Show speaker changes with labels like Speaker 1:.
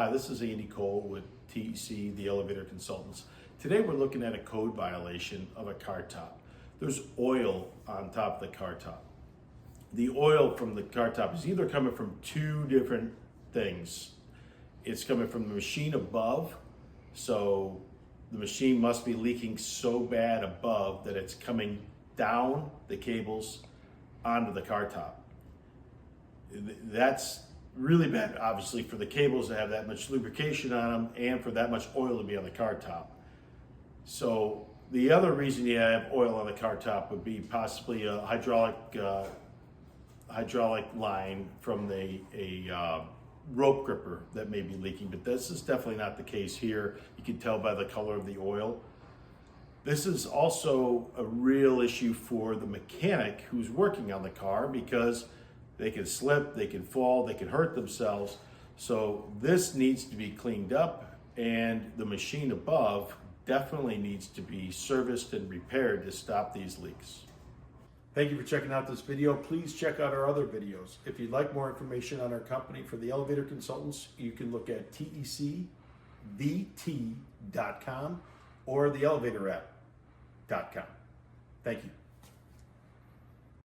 Speaker 1: Hi, this is Andy Kohl with TEC, the Elevator Consultants. Today we're looking at a code violation of a car top. There's oil on top of the car top. The oil from the car top is either coming from two different things. It's coming from the machine above, so the machine must be leaking so bad above that it's coming down the cables onto the car top. That's really bad, obviously, for the cables to have that much lubrication on them and for that much oil to be on the car top. So the other reason you have oil on the car top would be possibly a hydraulic line from a rope gripper that may be leaking, but this is definitely not the case here. You can tell by the color of the oil. This is also a real issue for the mechanic who's working on the car because they can slip, they can fall, they can hurt themselves. So this needs to be cleaned up, and the machine above definitely needs to be serviced and repaired to stop these leaks. Thank you for checking out this video. Please check out our other videos. If you'd like more information on our company for the Elevator Consultants, you can look at tecvt.com or theelevatораpp.com. Thank you.